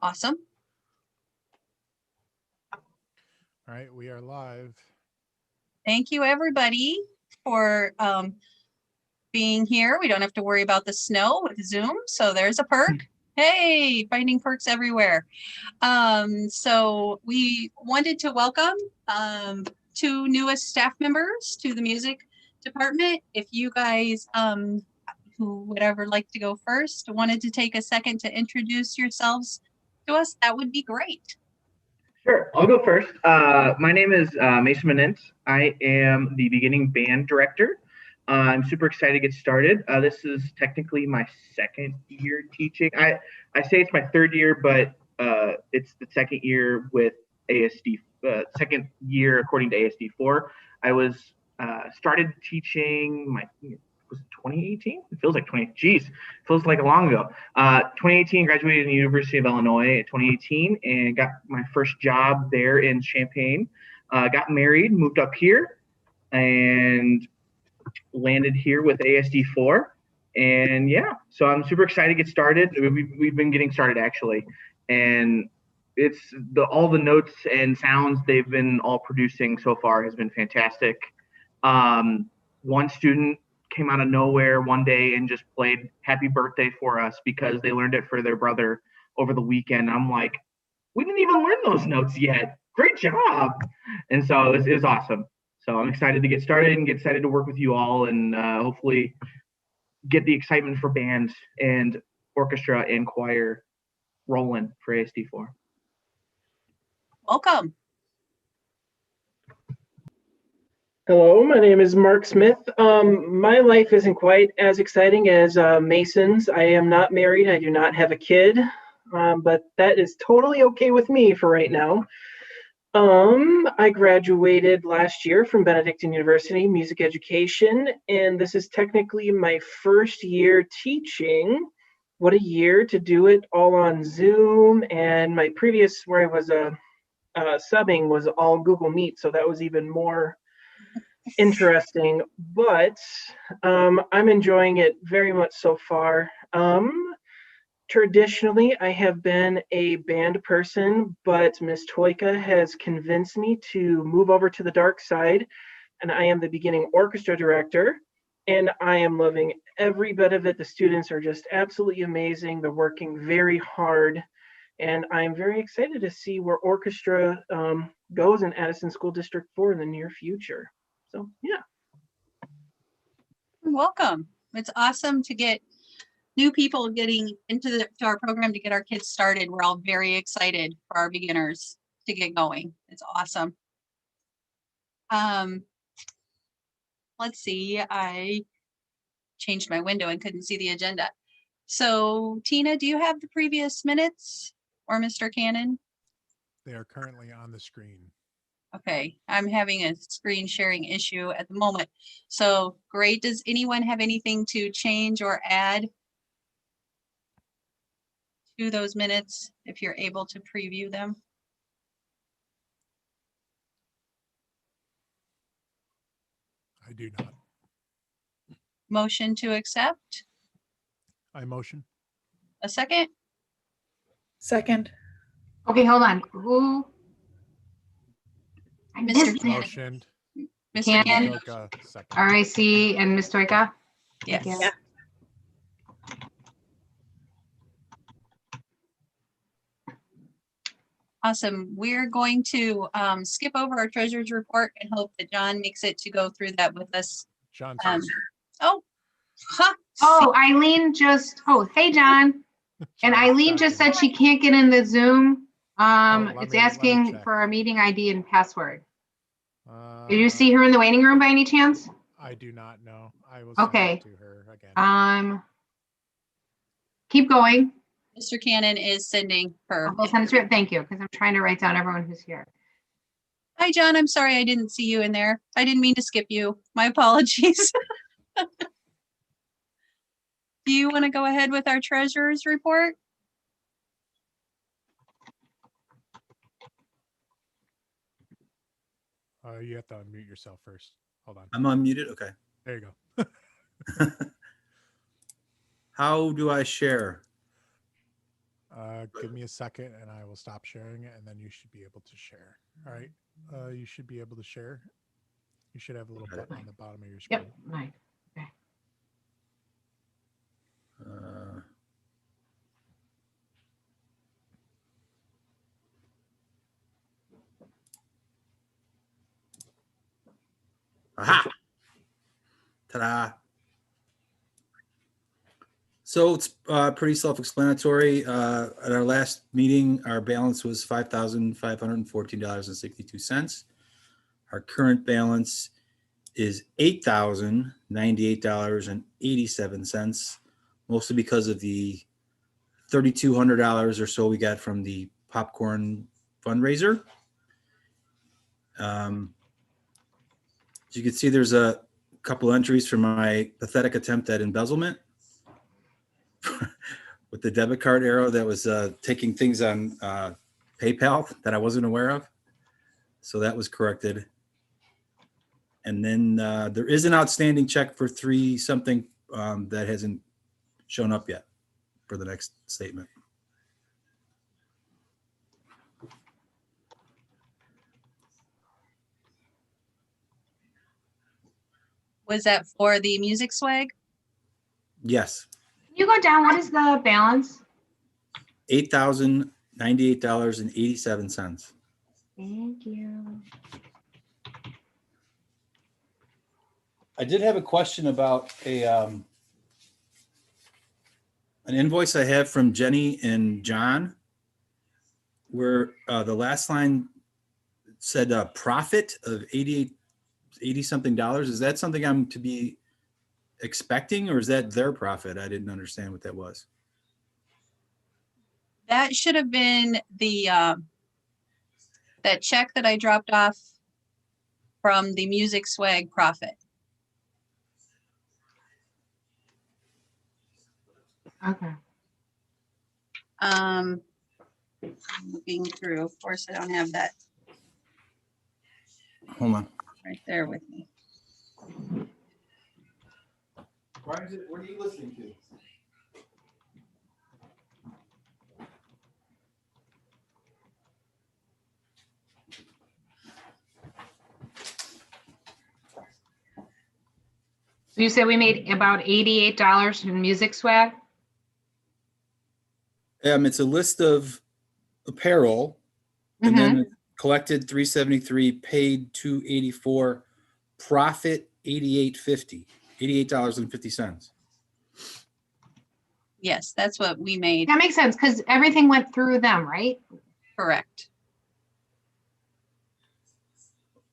Awesome. All right, we are live. Thank you, everybody, for being here. We don't have to worry about the snow with Zoom, so there's a perk. Hey, finding perks everywhere. So we wanted to welcome two newest staff members to the music department. If you guys, who would ever like to go first, wanted to take a second to introduce yourselves to us, that would be great. Sure, I'll go first. My name is Mason Manent. I am the beginning band director. I'm super excited to get started. This is technically my second year teaching. I say it's my third year, but it's the second year with ASD, second year according to ASD 4. I was started teaching was it 2018? It feels like 20. Geez, feels like a long ago. 2018, graduated in the University of Illinois at 2018, and got my first job there in Champaign. Got married, moved up here, and landed here with ASD4. And yeah, so I'm super excited to get started. We've been getting started actually, and it's all the notes and sounds they've been all producing so far has been fantastic. One student came out of nowhere one day and just played Happy Birthday for us because they learned it for their brother over the weekend. I'm like, we didn't even learn those notes yet. Great job. And so it was awesome. So I'm excited to get started and get excited to work with you all and hopefully get the excitement for band and orchestra and choir rolling for ASD4. Welcome. Hello, my name is Mark Smith. My life isn't quite as exciting as Mason's. I am not married. I do not have a kid, but that is totally okay with me for right now. I graduated last year from Benedictine University, music education, and this is technically my first year teaching. What a year to do it all on Zoom, and my previous, where I was subbing, was all Google Meet, so that was even more interesting, but I'm enjoying it very much so far. Traditionally, I have been a band person, but Miss Toika has convinced me to move over to the dark side, and I am the beginning orchestra director, and I am loving every bit of it. The students are just absolutely amazing. They're working very hard, and I'm very excited to see where orchestra goes in Addison School District 4 in the near future. So, yeah. Welcome. It's awesome to get new people getting into our program to get our kids started. We're all very excited for our beginners to get going. It's awesome. Let's see. I changed my window and couldn't see the agenda. So, Tina, do you have the previous minutes or Mr. Cannon? They are currently on the screen. Okay, I'm having a screen sharing issue at the moment. So great. Does anyone have anything to change or add to those minutes if you're able to preview them? I do not. Motion to accept? I motion. A second? Second. Okay, hold on. Who? I Mr. missed it. Motioned. Mr. Cannon? Toika, second. RIC and Ms. Toika? Yes. Yeah. Awesome. We're going to skip over our treasurer's report and hope that John makes it to go through that with us. John's Oh, ha, Oh, Eileen just, hey, John. And Eileen just said she can't get in the Zoom. let It's me asking check. for a meeting ID and password. Uh, Did you see her in the waiting room by any chance? I do not know. I will send Okay. it to her again. Keep going. Mr. Cannon is sending her. I'll send it to her. Thank you, because I'm trying to write down everyone who's here. Hi, John. I'm sorry I didn't see you in there. I didn't mean to skip you. My apologies. Do you want to go ahead with our treasurer's report? You have to unmute yourself first. Hold on. I'm unmuted. Okay. There you go. How do I share? give me a second and I will stop sharing it, and then you should be able to share. All right. You should be able to share. You should have a little button on the bottom of your screen. Yep, right. Okay. Aha! Ta-da! So it's pretty self-explanatory. At our last meeting, our balance was $5,514.62. Our current balance is $8,098.87, mostly because of the $3,200 or so we got from the popcorn fundraiser. As you can see, there's a couple entries for my pathetic attempt at embezzlement with the debit card arrow that was taking things on PayPal that I wasn't aware of. So that was corrected. And then there is an outstanding check for $3 something that hasn't shown up yet for the next statement. Was that for the music swag? Yes, Can you go down? What is the balance? $8,098.87. Thank you. I did have a question about an invoice I have from Jenny and John, where the last line said a profit of $80 something. Is that something I'm to be expecting, or is that their profit? I didn't understand what that was. That should have been the, that check that I dropped off from the music swag profit. Okay. Looking through, of course, I don't have that Hold on. right there with me. What are you listening to? So you said we made about $88 in music swag? It's a list of apparel, and then collected $373, paid $284, profit $88.50. Yes, that's what we made, That makes sense because everything went through them, right? correct.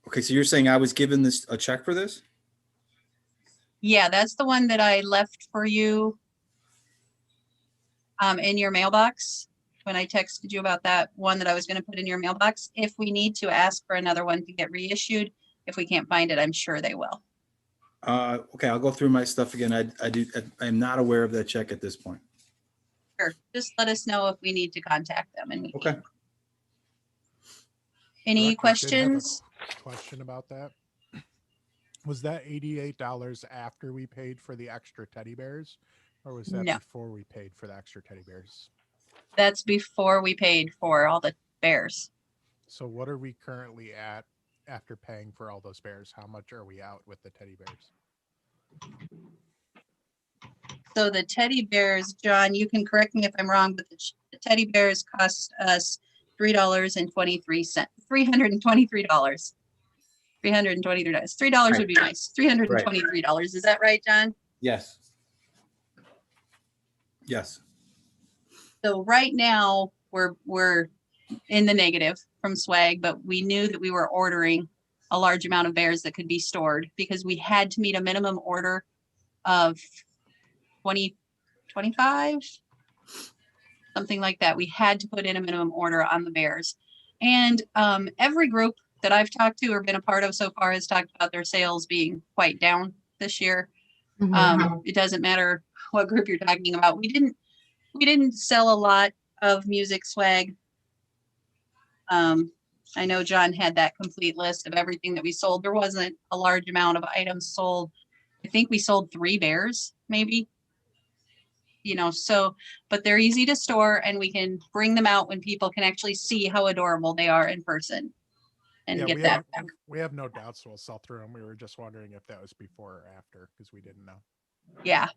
Okay, so you're saying I was given a check for this? Yeah, that's the one that I left for you in your mailbox when I texted you about that one that I was going to put in your mailbox. If we need to ask for another one to get reissued, if we can't find it, I'm sure they will. Okay, I'll go through my stuff again. I'm not aware of that check at this point. Sure, just let us know if we need to contact them. And Okay. Any Director, did have a questions? Question about that. Was that $88 after we paid for the extra teddy bears, or was that No. before we paid for the extra teddy bears? That's before we paid for all the bears. So what are we currently at after paying for all those bears? How much are we out with the teddy bears? So the teddy bears, John, you can correct me if I'm wrong, but the teddy bears cost us $3.23, $323. $323 would be nice. $323. Is that right, John? Yes. Yes. So right now we're in the negative from swag, but we knew that we were ordering a large amount of bears that could be stored because we had to meet a minimum order of 20, 25, something like that. We had to put in a minimum order on the bears. And every group that I've talked to or been a part of so far has talked about their sales being quite down this year. It doesn't matter what group you're talking about. We didn't sell a lot of music swag. I know John had that complete list of everything that we sold. There wasn't a large amount of items sold. I think we sold 3 bears, maybe. you know, so, but they're easy to store and we can bring them out when people can actually see how adorable they are in person and Yeah, get that back. we have no doubts we'll sell through them. We were just wondering if that was before or after because we didn't know. Yeah.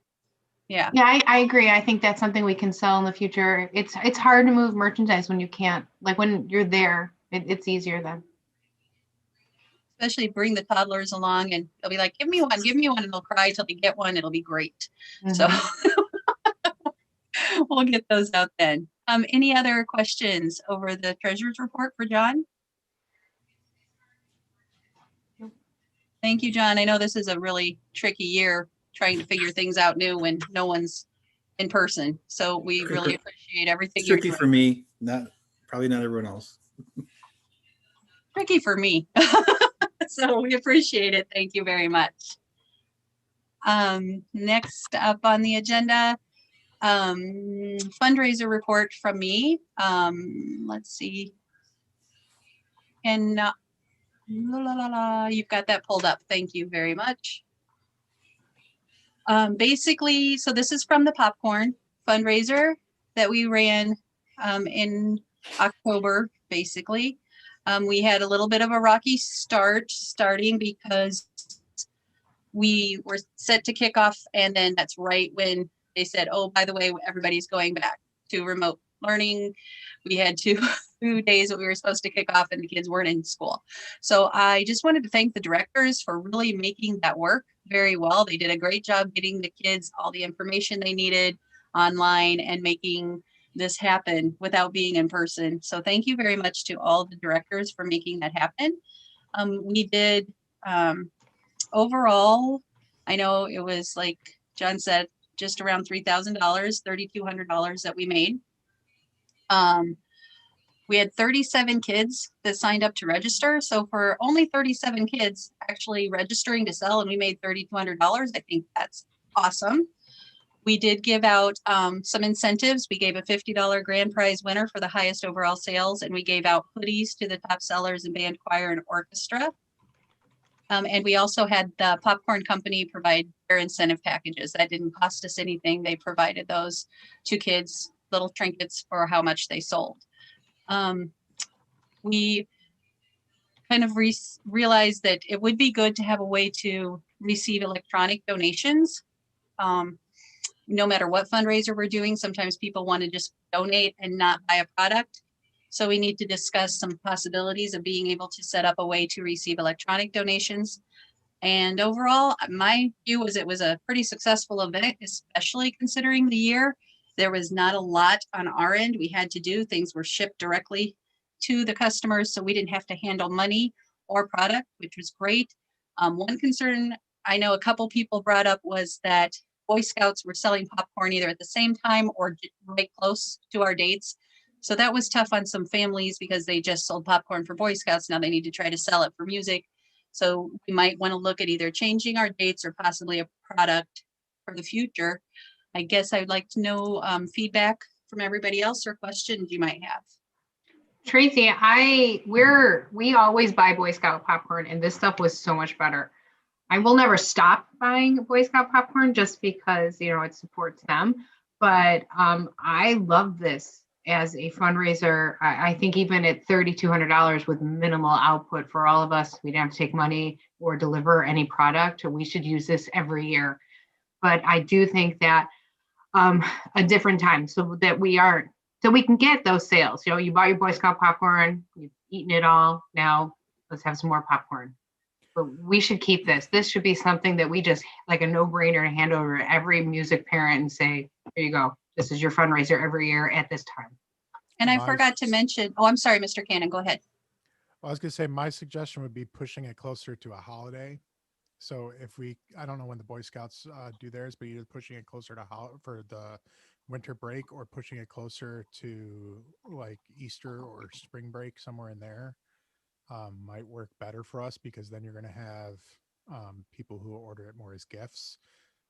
Yeah. Yeah, I agree. I think that's something we can sell in the future. It's hard to move merchandise when you can't, like when you're there, it's easier then. Especially bring the toddlers along and they'll be like, give me one, and they'll cry till they get one. It'll be great. So we'll get those out then. Any other questions over the treasurer's report for John? Thank you, John. I know this is a really tricky year trying to figure things out new when no one's in person. So we really appreciate everything It's you're tricky doing. for me, probably not everyone else. Tricky for me. So we appreciate it. Thank you very much. Next up on the agenda, fundraiser report from me. Let's see. And you've got that pulled up. Thank you very much. Basically, so this is from the popcorn fundraiser that we ran in October, basically. We had a little bit of a rocky starting because we were set to kick off, and then that's right when they said, oh, by the way, everybody's going back to remote learning. We had 2 days that we were supposed to kick off and the kids weren't in school. So I just wanted to thank the directors for really making that work very well. They did a great job getting the kids all the information they needed online and making this happen without being in person. So thank you very much to all the directors for making that happen. We did overall, I know it was like John said, just around $3,000, $3,200 that we made. We had 37 kids that signed up to register. So for only 37 kids actually registering to sell and we made $3,200, I think that's awesome. We did give out some incentives. We gave a $50 grand prize winner for the highest overall sales, and we gave out hoodies to the top sellers in band, choir, and orchestra. And we also had the popcorn company provide their incentive packages. That didn't cost us anything. They provided those to kids, little trinkets for how much they sold. We kind of realized that it would be good to have a way to receive electronic donations. No matter what fundraiser we're doing, sometimes people want to just donate and not buy a product. So we need to discuss some possibilities of being able to set up a way to receive electronic donations. And overall, my view was it was a pretty successful event, especially considering the year. There was not a lot on our end we had to do. Things were shipped directly to the customers, so we didn't have to handle money or product, which was great. One concern I know a couple people brought up was that Boy Scouts were selling popcorn either at the same time or right close to our dates. So that was tough on some families because they just sold popcorn for Boy Scouts. Now they need to try to sell it for music. So we might want to look at either changing our dates or possibly a product for the future. I guess I'd like to know feedback from everybody else or questions you might have. Tracy, we always buy Boy Scout popcorn, and this stuff was so much better. I will never stop buying Boy Scout popcorn just because, you know, it supports them. But I love this as a fundraiser. I think even at $3,200 with minimal output for all of us, we don't have to take money or deliver any product. We should use this every year. But I do think that a different time so that we can get those sales. You know, you buy your Boy Scout popcorn, you've eaten it all. Now let's have some more popcorn. But we should keep this. This should be something that we just like a no-brainer to hand over to every music parent and say, here you go. This is your fundraiser every year at this time. And I forgot to mention, oh, I'm sorry, Mr. Cannon, go ahead. I was going to say my suggestion would be pushing it closer to a holiday. So if I don't know when the Boy Scouts do theirs, but either pushing it closer to for the winter break or pushing it closer to like Easter or spring break, somewhere in there, might work better for us because then you're going to have people who order it more as gifts.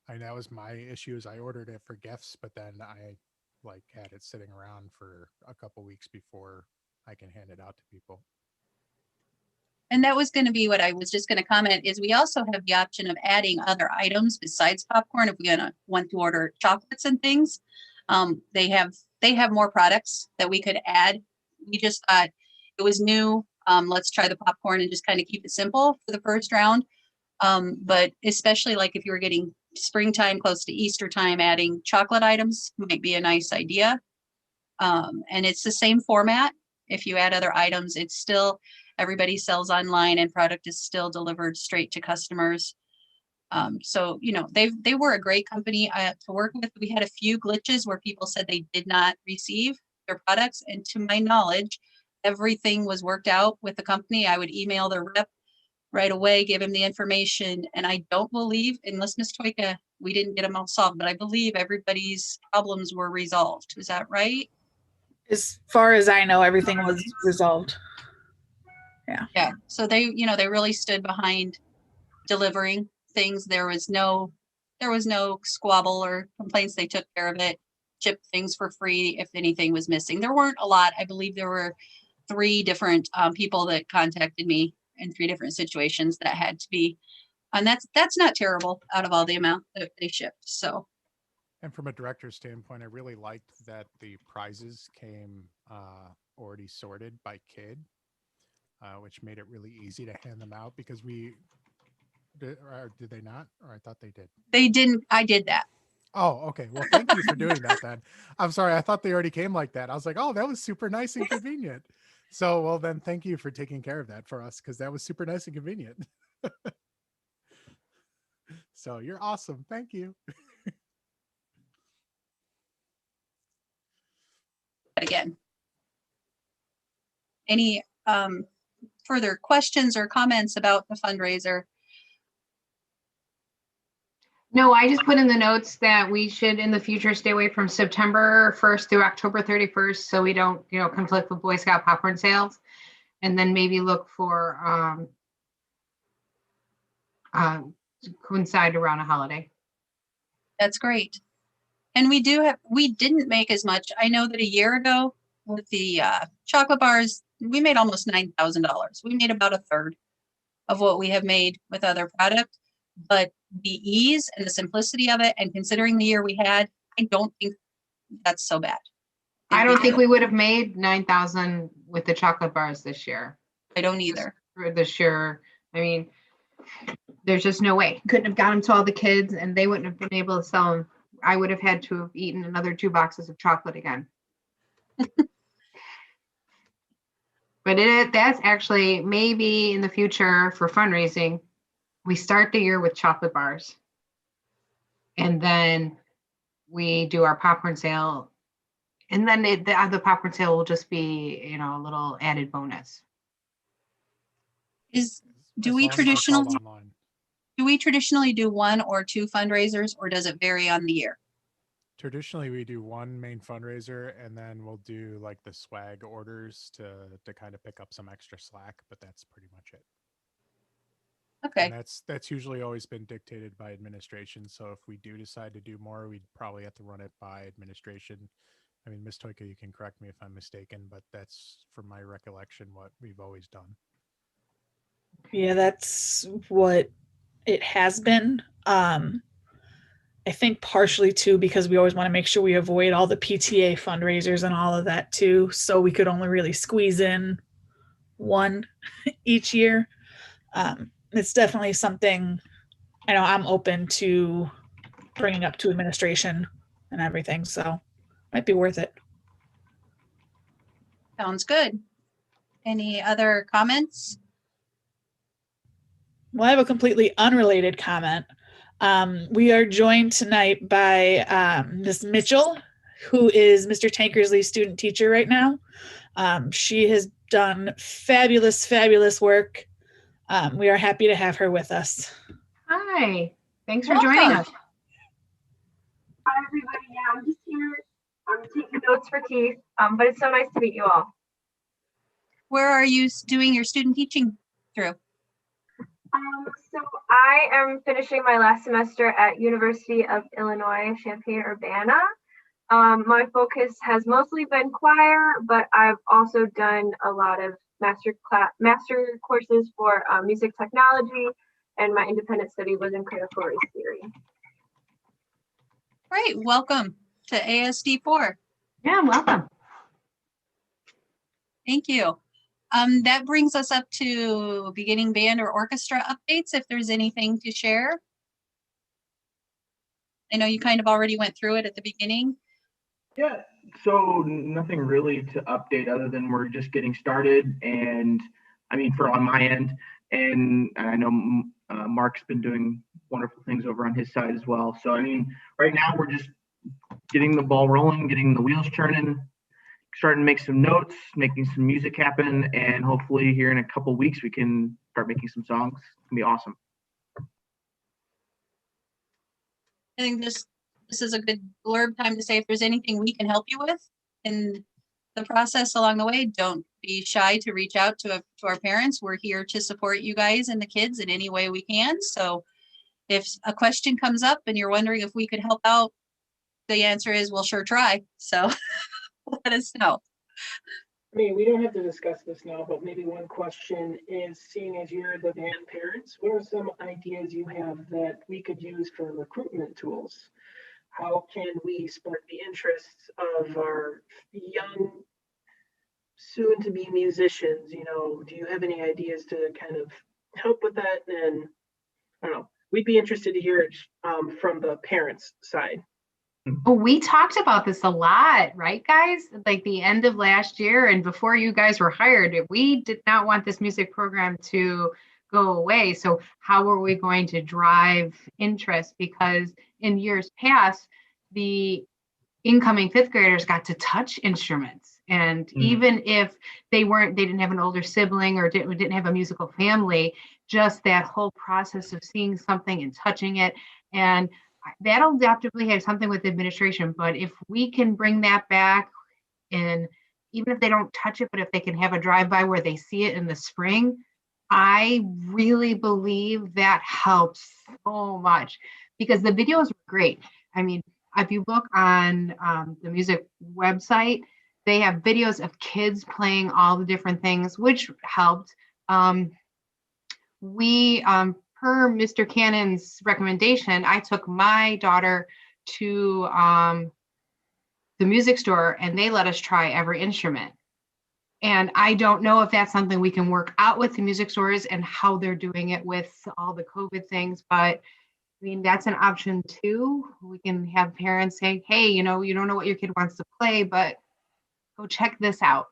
I know that was my issue is I ordered it for gifts, but then I like had it sitting around for a couple weeks before I can hand it out to people. And that was going to be what I was just going to comment is we also have the option of adding other items besides popcorn if we want to order chocolates and things. They have more products that we could add. We just thought it was new. Let's try the popcorn and just kind of keep it simple for the first round. But especially like if you were getting springtime close to Easter time, adding chocolate items might be a nice idea. And it's the same format. If you add other items, it's still, everybody sells online and product is still delivered straight to customers. So, you know, they were a great company to work with. We had a few glitches where people said they did not receive their products. And to my knowledge, everything was worked out with the company. I would email the rep right away, give him the information. And I don't believe, unless Ms. Toika, we didn't get them all solved, but I believe everybody's problems were resolved. Is that right? As far as I know, everything was resolved. Yeah. So they, you know, they really stood behind delivering things. There was no squabble or complaints. They took care of it, shipped things for free if anything was missing. There weren't a lot. I believe there were 3 different people that contacted me in 3 different situations that had to be, and that's not terrible out of all the amount that they shipped. So. And from a director's standpoint, I really liked that the prizes came already sorted by kid, which made it really easy to hand them out because did they not? Or I thought they did. They didn't. I did that. Oh, okay. Well, thank you for doing that then. I'm sorry. I thought they already came like that. I was like, oh, that was super nice and convenient. So, well, then thank you for taking care of that for us because that was super nice and convenient. So you're awesome. Thank you. Again. Any further questions or comments about the fundraiser? No, I just put in the notes that we should in the future stay away from September 1st through October 31st so we don't, you know, conflict with Boy Scout popcorn sales. And then maybe look for coincide around a holiday. That's great. And we didn't make as much. I know that a year ago with the chocolate bars, we made almost $9,000. We made about a third of what we have made with other product, but the ease and the simplicity of it, and considering the year we had, I don't think that's so bad. I don't think we would have made 9,000 with the chocolate bars this year. I don't either. For this year, I mean, there's just no way. Couldn't have got them to all the kids, and they wouldn't have been able to sell them. I would have had to have eaten another 2 boxes of chocolate again. But that's actually maybe in the future for fundraising, we start the year with chocolate bars. And then we do our popcorn sale. And then the popcorn sale will just be, you know, a little added bonus. Do we traditionally do 1 or 2 fundraisers, or does it vary on the year? Traditionally, we do 1 main fundraiser, and then we'll do like the swag orders to kind of pick up some extra slack, but that's pretty much it. Okay. And that's usually always been dictated by administration. So if we do decide to do more, we'd probably have to run it by administration. I mean, Ms. Toika, you can correct me if I'm mistaken, but that's, from my recollection, what we've always done. Yeah, that's what it has been. I think partially too, because we always want to make sure we avoid all the PTA fundraisers and all of that too. So we could only really squeeze in 1 each year. It's definitely something I know I'm open to bringing up to administration and everything. So might be worth it. Sounds good. Any other comments? Well, I have a completely unrelated comment. We are joined tonight by Ms. Mitchell, who is Mr. Tankersley's student teacher right now. She has done fabulous, fabulous work. We are happy to have her with us. Hi, thanks for joining us. Hi, everybody. Yeah, I'm just here. I'm taking notes for Keith, but it's so nice to meet you all. Where are you doing your student teaching through? So I am finishing my last semester at University of Illinois, Champaign-Urbana. My focus has mostly been choir, but I've also done a lot of master courses for music technology, and my independent study was in critical race theory. Great, welcome to ASD4. Yeah, welcome. Thank you. That brings us up to beginning band or orchestra updates, if there's anything to share. I know you kind of already went through it at the beginning. Yeah, so nothing really to update other than we're just getting started. And I mean, on my end, and I know Mark's been doing wonderful things over on his side as well. So, I mean, right now we're just getting the ball rolling, getting the wheels turning, starting to make some notes, making some music happen. And hopefully here in a couple of weeks, we can start making some songs. It's gonna be awesome. I think this is a good blurb time to say if there's anything we can help you with in the process along the way, don't be shy to reach out to our parents. We're here to support you guys and the kids in any way we can. So if a question comes up and you're wondering if we could help out, the answer is we'll sure try. So let us know. I mean, we don't have to discuss this now, but maybe one question is, seeing as you're the band parents, what are some ideas you have that we could use for recruitment tools? How can we spark the interests of our young, soon-to-be musicians? You know, do you have any ideas to kind of help with that? And I don't know, we'd be interested to hear it from the parents' side. Oh, we talked about this a lot, right, guys? Like the end of last year and before you guys were hired, we did not want this music program to go away. So how are we going to drive interest? Because in years past, the incoming fifth graders got to touch instruments. And even if they didn't have an older sibling or didn't have a musical family, just that whole process of seeing something and touching it, and that'll definitely have something with administration. But if we can bring that back, and even if they don't touch it, but if they can have a drive-by where they see it in the spring, I really believe that helps so much, because the videos are great. I mean, if you look on the music website, they have videos of kids playing all the different things, which helped. Per Mr. Cannon's recommendation, I took my daughter to the music store and they let us try every instrument. And I don't know if that's something we can work out with the music stores and how they're doing it with all the COVID things, but I mean, that's an option too. We can have parents say, hey, you know, you don't know what your kid wants to play, but go check this out.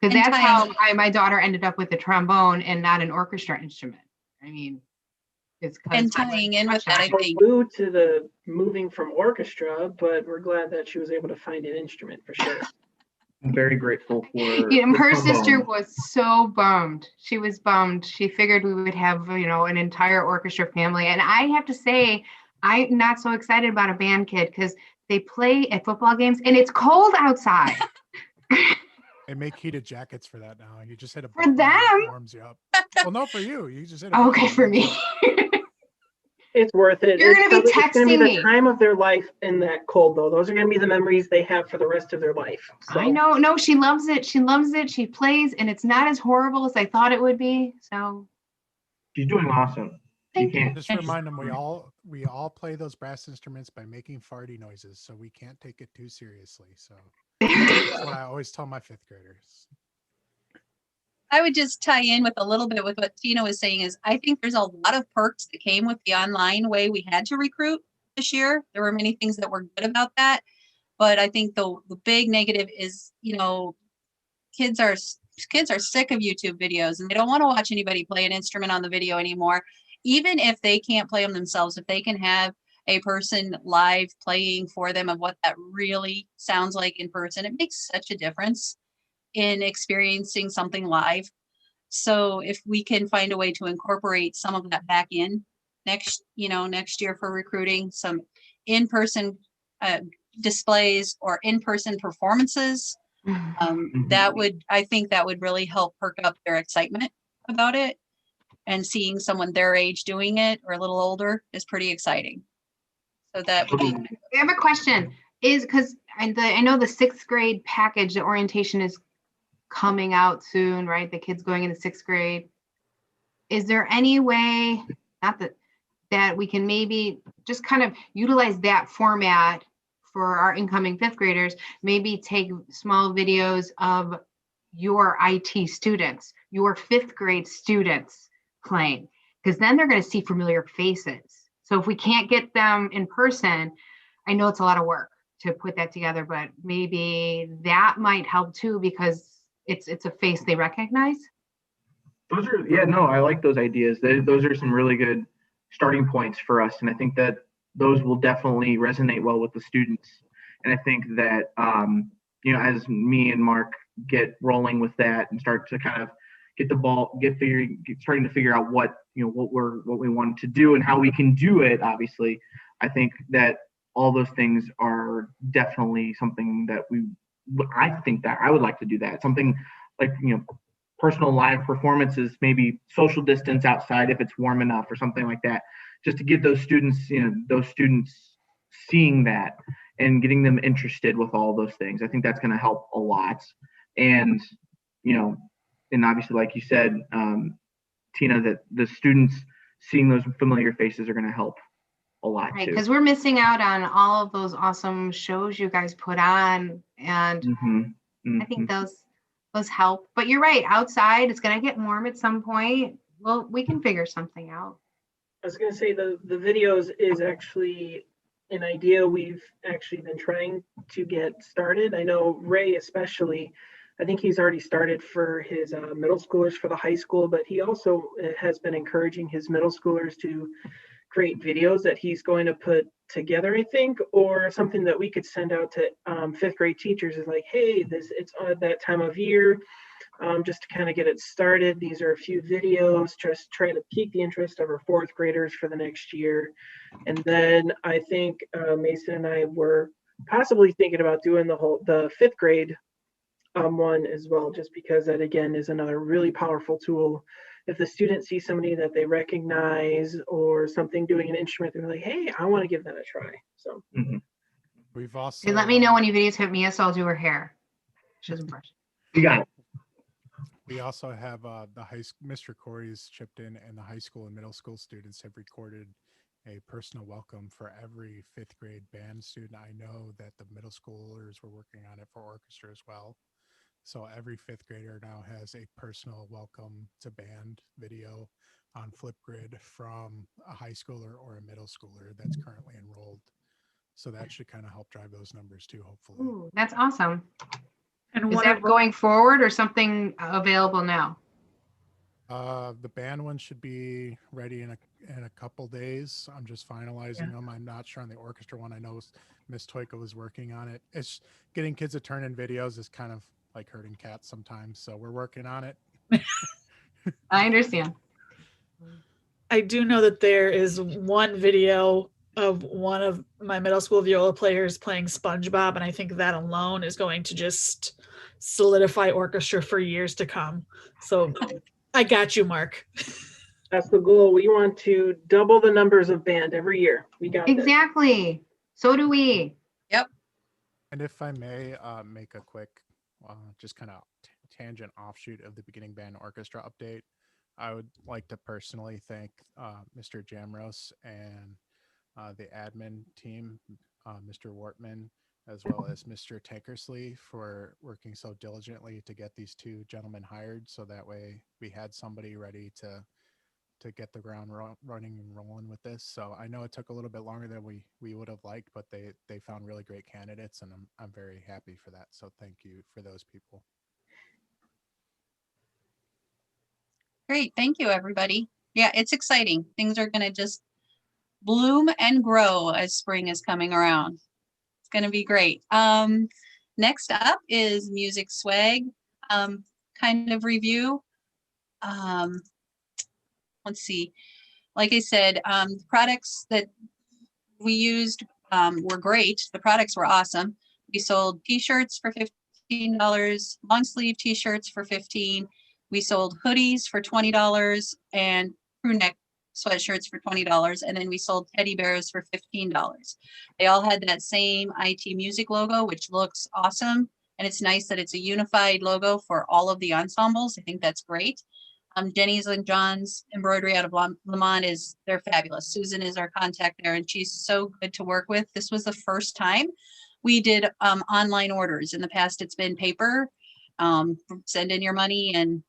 Because that's how my daughter ended up with the trombone and not an orchestra instrument. I mean, it's and tying in with that, I think. Due to the moving from orchestra, but we're glad that she was able to find an instrument for sure. I'm very grateful for her sister was so bummed. She was bummed. She figured we would have, you know, an entire orchestra family. And I have to say, I'm not so excited about a band kid because they play at football games and it's cold outside. They make heated jackets for that now. You just hit a for them. That warms you up. Well, no, for you. You just hit a okay for me. It's worth it. You're going to be texting it's gonna be the time of their life in that cold, though. Those are going to be the memories they have for the rest of their life. So. I know. No, she loves it. She loves it. She plays, and it's not as horrible as I thought it would be. So she's doing awesome. Thank you. Just remind them we all play those brass instruments by making farty noises, so we can't take it too seriously. So that's what I always tell my fifth graders. I would just tie in with a little bit with what Tina was saying is I think there's a lot of perks that came with the online way we had to recruit this year. There were many things that were good about that. But I think the big negative is, you know, kids are sick of YouTube videos and they don't want to watch anybody play an instrument on the video anymore. Even if they can't play them themselves, if they can have a person live playing for them of what that really sounds like in person, it makes such a difference in experiencing something live. So if we can find a way to incorporate some of that back in next year for recruiting, some in-person displays or in-person performances, I think that would really help perk up their excitement about it. And seeing someone their age doing it or a little older is pretty exciting. So that would be. I have a question. Is because I know the 6th grade package, the orientation is coming out soon, right? The kids going into 6th grade. Is there any way, not that we can maybe just kind of utilize that format for our incoming 5th graders, maybe take small videos of your IT students, your 5th grade students playing, because then they're going to see familiar faces. So if we can't get them in person, I know it's a lot of work to put that together, but maybe that might help too, because it's a face they recognize. Those are, yeah, no, I like those ideas. Those are some really good starting points for us. And I think that those will definitely resonate well with the students. And I think that, as me and Mark get rolling with that and start to kind of get the ball, starting to figure out what we want to do and how we can do it, obviously, I think that all those things are definitely something that I think that I would like to do that. Something like, personal live performances, maybe social distance outside if it's warm enough or something like that, just to get those students seeing that and getting them interested with all those things. I think that's going to help a lot. And, and obviously, like you said, Tina, that the students seeing those familiar faces are going to help a lot Right, too. because we're missing out on all of those awesome shows you guys put on, and I think those help. But you're right, outside it's going to get warm at some point. Well, we can figure something out. I was going to say the videos is actually an idea we've actually been trying to get started. I know Ray especially, I think he's already started for his middle schoolers for the high school, but he also has been encouraging his middle schoolers to create videos that he's going to put together, I think, or something that we could send out to 5th grade teachers is like, hey, it's that time of year, just to kind of get it started. These are a few videos, just try to pique the interest of our 4th graders for the next year. And then I think Mason and I were possibly thinking about doing the 5th grade one as well, just because that again is another really powerful tool. If the students see somebody that they recognize or something doing an instrument, they're like, hey, I want to give that a try. So We've also Hey, let me know when you videos hit Mia, so I'll do her hair. She doesn't brush. You got it. We also have Mr. Corey's chipped in, and the high school and middle school students have recorded a personal welcome for every 5th grade band student. I know that the middle schoolers were working on it for orchestra as well. So every 5th grader now has a personal welcome to band video on Flipgrid from a high schooler or a middle schooler that's currently enrolled. So that should kind of help drive those numbers too, hopefully. Ooh, that's awesome. And Is that going forward or something available now? The band one should be ready in a couple days. I'm just finalizing them. I'm not sure on the orchestra one. I know Miss Toyka was working on it. It's getting kids to turn in videos is kind of like herding cats sometimes. So we're working on it. I understand. I do know that there is one video of one of my middle school viola players playing SpongeBob, and I think that alone is going to just solidify orchestra for years to come. So I got you, Mark. that's the goal. We want to double the numbers of band every year. We got this. Exactly. So do we. And if I may make a quick, just kind of tangent offshoot of the beginning band orchestra update, I would like to personally thank Mr. Jamros and the admin team, Mr. Wortman, as well as Mr. Tankersley for working so diligently to get these 2 gentlemen hired. So that way we had somebody ready to get the ground running and rolling with this. So I know it took a little bit longer than we would have liked, but they found really great candidates, and I'm very happy for that. So thank you for those people. Great. Thank you, everybody. Yeah, it's exciting. Things are going to just bloom and grow as spring is coming around. It's going to be great. Next up is Music Swag kind of review. Let's see. Like I said, the products that we used were great. The products were awesome. We sold t-shirts for $15, long sleeve t-shirts for $15. We sold hoodies for $20 and crew neck sweatshirts for $20. And then we sold teddy bears for $15. They all had that same IT Music logo, which looks awesome And it's nice that it's a unified logo for all of the ensembles. I think that's great. Jenny's and John's embroidery out of Lamont they're fabulous. Susan is our contact there and she's so good to work with. This was the first time we did online orders. In the past, it's been paper, send in your money and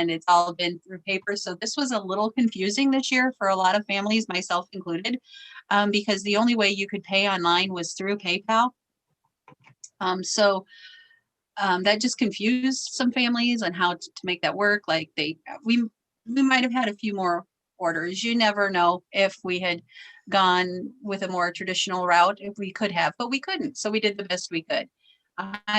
it's all been through paper. So this was a little confusing this year for a lot of families, myself included, because the only way you could pay online was through PayPal. That just confused some families on how to make that work. Like we might have had a few more orders. You never know if we had gone with a more traditional route, if we could have, but we couldn't. So we did the best we could.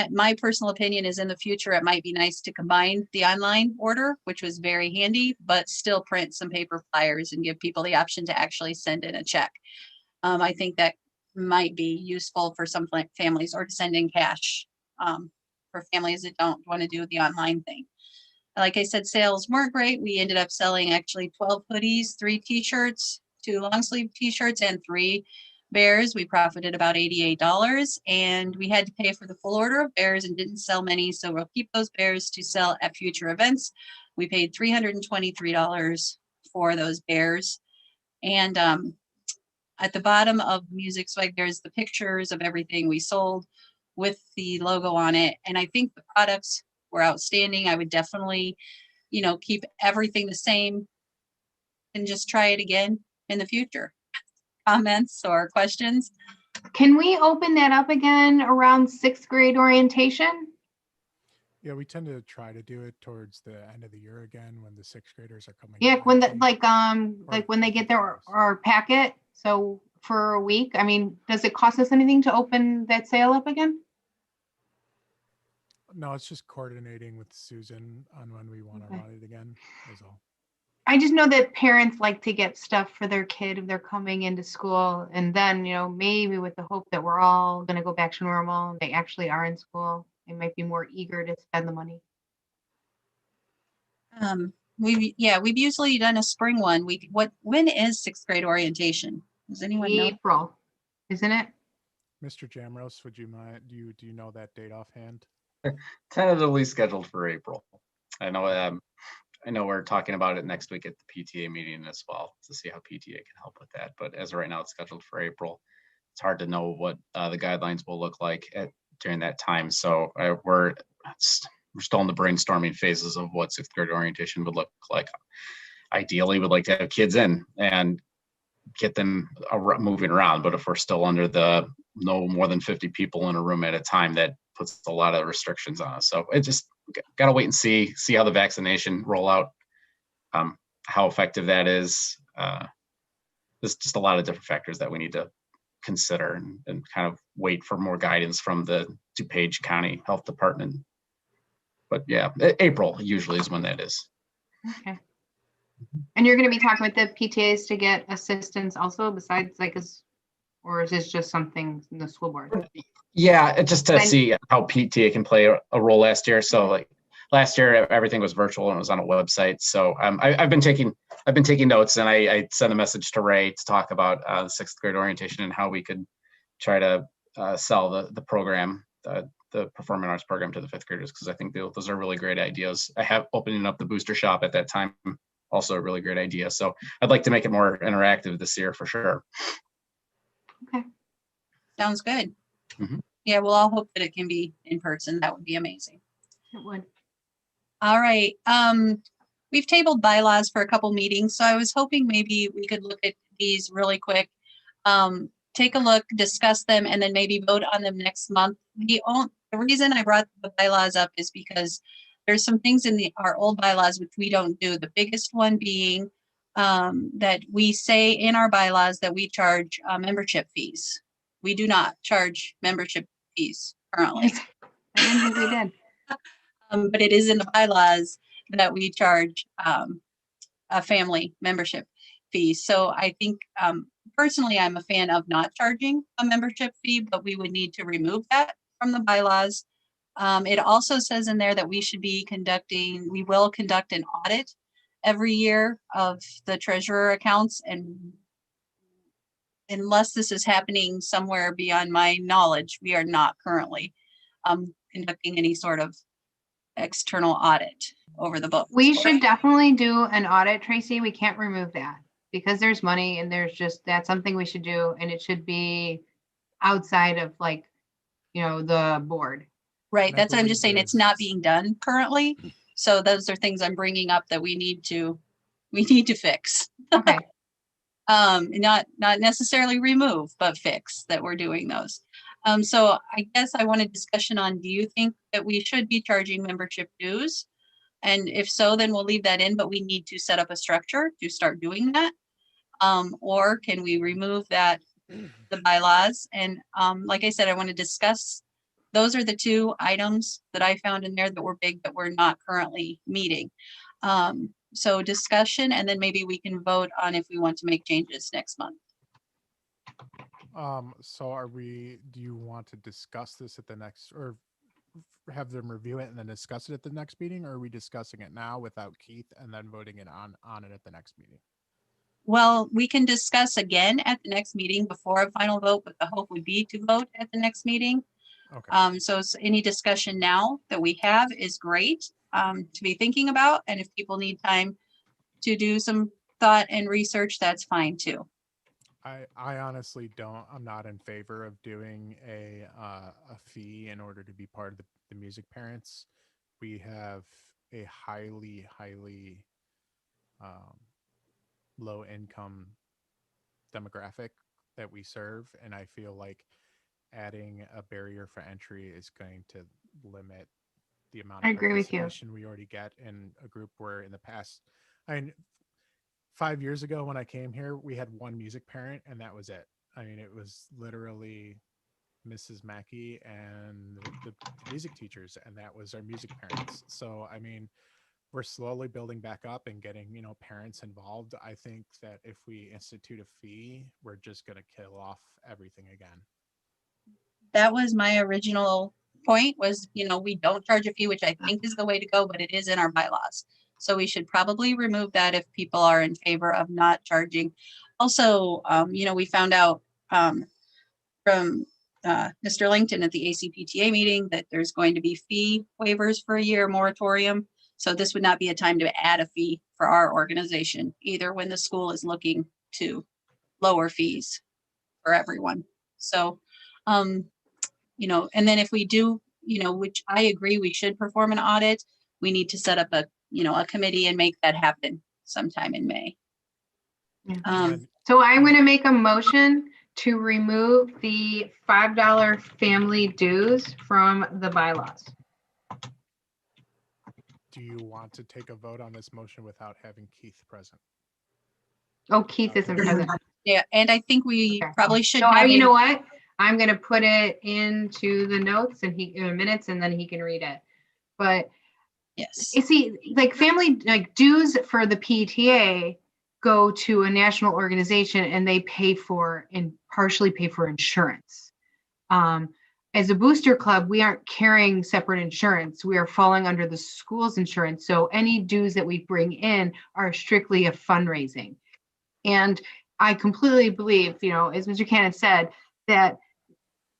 My personal opinion is in the future, it might be nice to combine the online order, which was very handy, but still print some paper flyers and give people the option to actually send in a check. I think that might be useful for some families, or to send in cash for families that don't want to do the online thing. Like I said, sales weren't great. We ended up selling actually 12 hoodies, 3 t-shirts, 2 long sleeve t-shirts, and 3 bears. We profited about $88, and we had to pay for the full order of bears and didn't sell many. So we'll keep those bears to sell at future events. We paid $323 for those bears. And at the bottom of Music Swag, there's the pictures of everything we sold with the logo on it. And I think the products were outstanding. I would definitely, keep everything the same and just try it again in the future. Comments or questions? Can we open that up again around 6th grade orientation? Yeah, we tend to try to do it towards the end of the year again when the 6th graders are coming. Yeah, in, when I the think. when they get their our packet. So for a week, I mean, does it cost us anything to open that sale up again? No, it's just coordinating with Susan on when we want to Okay. run it again, is all. I just know that parents like to get stuff for their kid if they're coming into school, and then, maybe with the hope that we're all going to go back to normal, and they actually are in school, they might be more eager to spend the money. We've usually done a spring one. When is 6th grade orientation? Does anyone know? April, isn't it? Mr. Jamros, would you mind? Do you know that date offhand? Tentatively scheduled for April. I know we're talking about it next week at the PTA meeting as well to see how PTA can help with that. But as of right now, it's scheduled for April. It's hard to know what the guidelines will look like during that time. So we're still in the brainstorming phases of what 6th grade orientation would look like. Ideally, we'd like to have kids in and get them moving around. But if we're still under the no more than 50 people in a room at a time, that puts a lot of restrictions on us. So it just got to wait and see how the vaccination rollout, how effective that is. There's just a lot of different factors that we need to consider and kind of wait for more guidance from the DuPage County Health Department. But yeah, April usually is when that is. Okay. And you're going to be talking with the PTAs to get assistance also, besides or is this just something in the school board? Yeah, just to see how PTA can play a role last year. So last year, everything was virtual and it was on a website. So I've been taking notes, and I sent a message to Ray to talk about 6th grade orientation and how we could try to sell the program, the performing arts program to the 5th graders, because I think those are really great ideas. I have opening up the booster shop at that time, also a really great idea. So I'd like to make it more interactive this year for sure. Okay. Sounds good. Mhm. Yeah, we'll all hope that it can be in person. That would be amazing. It would. All right. We've tabled bylaws for a couple meetings, so I was hoping maybe we could look at these really quick. Take a look, discuss them, and then maybe vote on them next month. The reason I brought the bylaws up is because there's some things in our old bylaws which we don't do. The biggest one being that we say in our bylaws that we charge membership fees. We do not charge membership fees currently. I didn't think we did. But it is in the bylaws that we charge a family membership fee. So I think personally, I'm a fan of not charging a membership fee, but we would need to remove that from the bylaws. It also says in there that we will conduct an audit every year of the treasurer accounts, and unless this is happening somewhere beyond my knowledge, we are not currently conducting any sort of external audit over the books. We should definitely do an audit, Tracy. We can't remove that because there's money and there's just, that's something we should do. And it should be outside of like, the board. Right, And I that's what I'm just believe saying, it's not there's- being done currently. So those are things I'm bringing up that we need to fix. Okay. Not necessarily remove, but fix that we're doing those. So I guess I want a discussion on, do you think that we should be charging membership dues? And if so, then we'll leave that in, but we need to set up a structure to start doing that. Or can we remove that, the bylaws? And like I said, I want to discuss, those are the two items that I found in there that were big that we're not currently meeting. So discussion, and then maybe we can vote on if we want to make changes next month. So do you want to discuss this at the next, or have them review it and then discuss it at the next meeting? Or are we discussing it now without Keith and then voting it on it at the next meeting? Well, we can discuss again at the next meeting before a final vote, but the hope would be to vote at the next meeting. Okay. So any discussion now that we have is great to be thinking about. And if people need time to do some thought and research, that's fine too. I honestly I'm not in favor of doing a fee in order to be part of the music parents. We have a highly low income demographic that we serve, and I feel like adding a barrier for entry is going to limit the amount I of agree with you. participation we already get in a group where in the past, 5 years ago when I came here, we had one music parent and that was it. I mean, it was literally Mrs. Mackey and the music teachers, and that was our music parents. So, I mean, we're slowly building back up and getting, parents involved. I think that if we institute a fee, we're just going to kill off everything again. That was my original point was, we don't charge a fee, which I think is the way to go, but it is in our bylaws. So we should probably remove that if people are in favor of not charging. Also, we found out from Mr. Langton at the ACPTA meeting that there's going to be fee waivers for a year moratorium. So this would not be a time to add a fee for our organization, either when the school is looking to lower fees for everyone. So, and then if we do, which I agree, we should perform an audit, we need to set up a committee and make that happen sometime in May. Yeah. So I'm going to make a motion to remove the $5 family dues from the bylaws. Do you want to take a vote on this motion without having Keith present? Oh, Keith isn't present. Yeah, and I think we Okay. probably should So have you a- know what? I'm going to put it into the notes and minutes, and then he can read it. But Yes. you see, like family, like dues for the PTA go to a national organization and they pay for and partially pay for insurance. As a booster club, we aren't carrying separate insurance. We are falling under the school's insurance. So any dues that we bring in are strictly a fundraising. And I completely believe, as Mr. Cannon said, that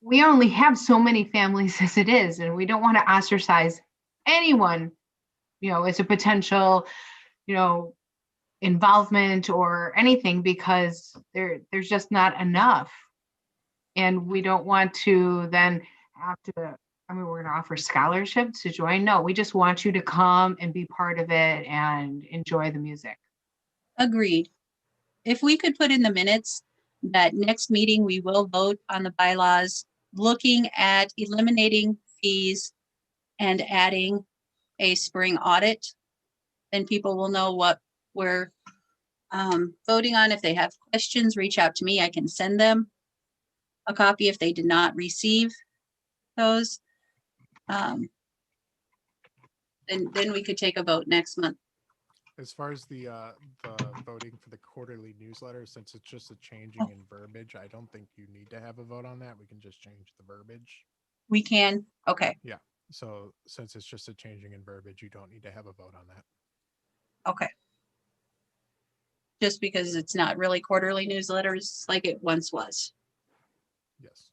we only have so many families as it is, and we don't want to ostracize anyone, as a potential, involvement or anything, because there's just not enough. And we don't want to then have to, we're going to offer scholarships to join. No, we just want you to come and be part of it and enjoy the music. Agreed. If we could put in the minutes that next meeting, we will vote on the bylaws, looking at eliminating fees and adding a spring audit, then people will know what we're voting on. If they have questions, reach out to me. I can send them a copy if they did not receive those. Then we could take a vote next month. As far as the voting for the quarterly newsletter, since it's just a changing in verbiage, I don't think you need to have a vote on that. We can just change the verbiage. We can, okay, So since it's just a changing in verbiage, you don't need to have a vote on that. okay. Just because it's not really quarterly newsletters like it once was. Yes.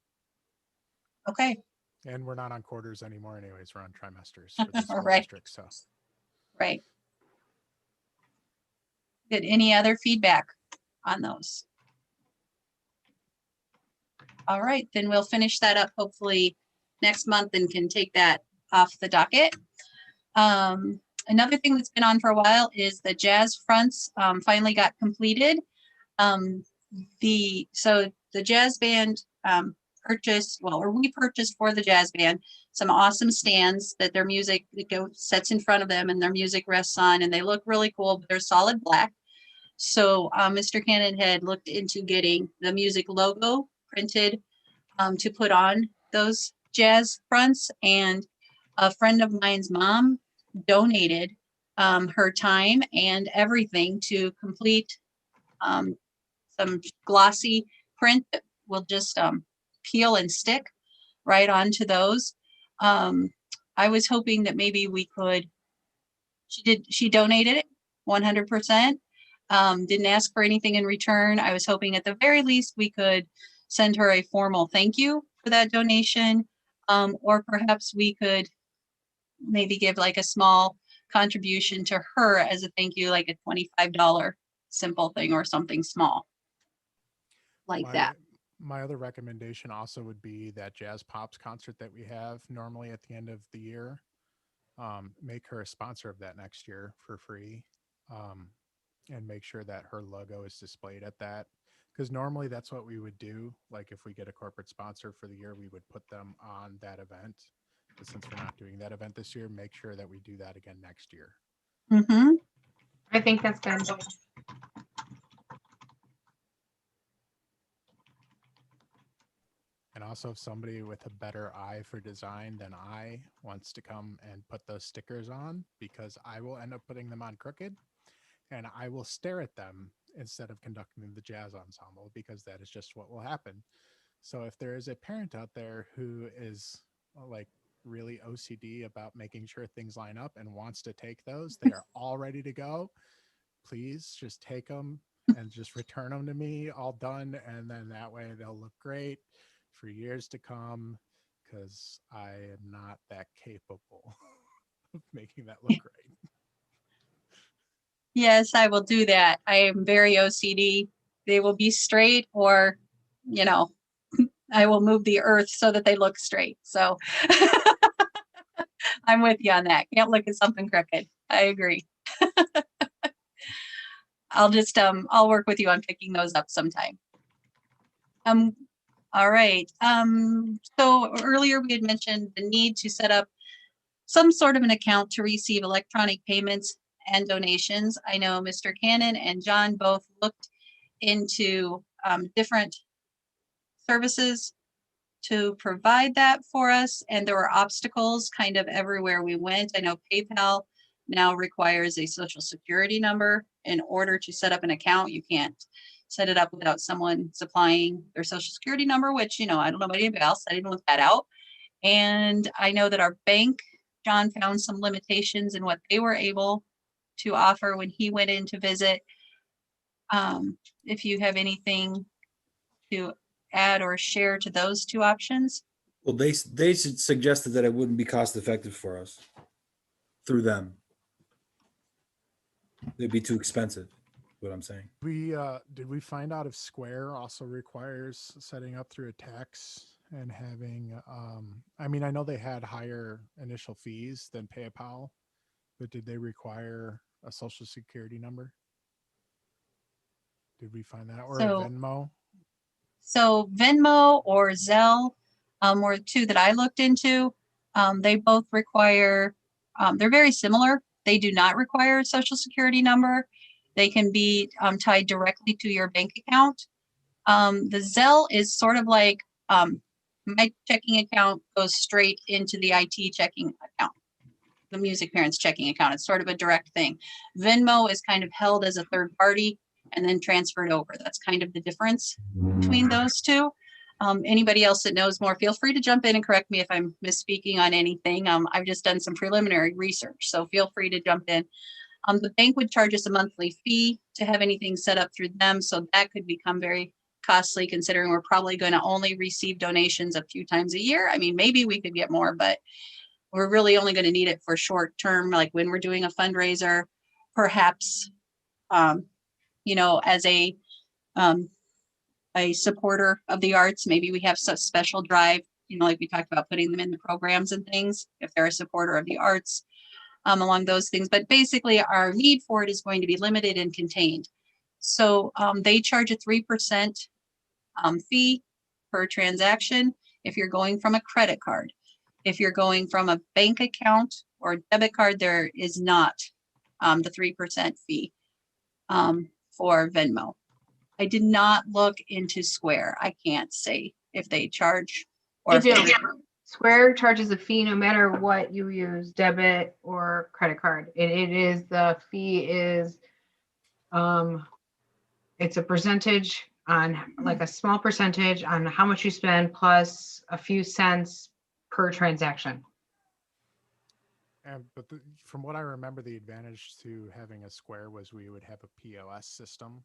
Okay, And we're not on quarters anymore anyways. We're on trimesters for the school Right. district. So Right. Good. Any other feedback on those? All right, then we'll finish that up hopefully next month and can take that off the docket. Another thing that's been on for a while is the jazz fronts finally got completed. So the jazz band purchased, well, or we purchased for the jazz band some awesome stands that their music sets in front of them and their music rests on, and they look really cool, but they're solid black. So Mr. Cannon had looked into getting the music logo printed to put on those jazz fronts, and a friend of mine's mom donated her time and everything to complete some glossy print that will just peel and stick right onto those. I was hoping that maybe we could, she donated it 100%, didn't ask for anything in return. I was hoping at the very least we could send her a formal thank you for that donation, or perhaps we could maybe give like a small contribution to her as a thank you, like a $25 simple thing or something small like that. My other recommendation also would be that Jazz Pops concert that we have normally at the end of the year. Make her a sponsor of that next year for free, and make sure that her logo is displayed at that. Because normally that's what we would do. Like if we get a corporate sponsor for the year, we would put them on that event. But since we're not doing that event this year, make sure that we do that again next year. Mm-hmm. I think that's good. And also if somebody with a better eye for design than I wants to come and put those stickers on, because I will end up putting them on crooked and I will stare at them instead of conducting the jazz ensemble, because that is just what will happen. So if there is a parent out there who is like really OCD about making sure things line up and wants to take those, they are all ready to go. Please just take them and just return them to me all done. And then that way they'll look great for years to come, because I am not that capable of making that look great. Yes, I will do that. I am very OCD. They will be straight, or, I will move the earth so that they look straight. So I'm with you on that. Can't look at something crooked. I agree. I'll work with you on picking those up sometime. All right. So earlier we had mentioned the need to set up some sort of an account to receive electronic payments and donations. I know Mr. Cannon and John both looked into different services to provide that for us, and there were obstacles kind of everywhere we went. I know PayPal now requires a social security number in order to set up an account. You can't set it up without someone supplying their social security number, which, I don't know about anybody else. I didn't look that out. And I know that our bank, John, found some limitations in what they were able to offer when he went in to visit. If you have anything to add or share to those two options. Well, they suggested that it wouldn't be cost effective for us through them. It'd be too expensive. What I'm saying. Did we find out if Square also requires setting up through a tax and having? I mean, I know they had higher initial fees than PayPal, but did they require a social security number? Did we find that, or Venmo? So Venmo or Zelle were two that I looked into. They both require, they're very similar. They do not require a social security number. They can be tied directly to your bank account. The Zelle is sort of like my checking account goes straight into the IT checking account, the music parents checking account. It's sort of a direct thing. Venmo is kind of held as a third party and then transferred over. That's kind of the difference between those two. Anybody else that knows more, feel free to jump in and correct me if I'm misspeaking on anything. I've just done some preliminary research, so feel free to jump in. The bank would charge us a monthly fee to have anything set up through them, so that could become very costly considering we're probably going to only receive donations a few times a year. I mean, maybe we could get more, but we're really only going to need it for short term, like when we're doing a fundraiser, perhaps, you know, as a supporter of the arts, maybe we have such special drive, you know, like we talked about putting them in the programs and things, if they're a supporter of the arts, along those things. But basically our need for it is going to be limited and contained. So they charge a 3% fee per transaction if you're going from a credit card. If you're going from a bank account or debit card, there is not the 3% fee for Venmo. I did not look into Square. I can't say if they charge or They if do. Square charges a fee no matter what you use, debit or credit card. It is, the fee is, it's a percentage on, like a small percentage on how much you spend plus a few cents per transaction. And but from what I remember, the advantage to having a Square was we would have a POS system,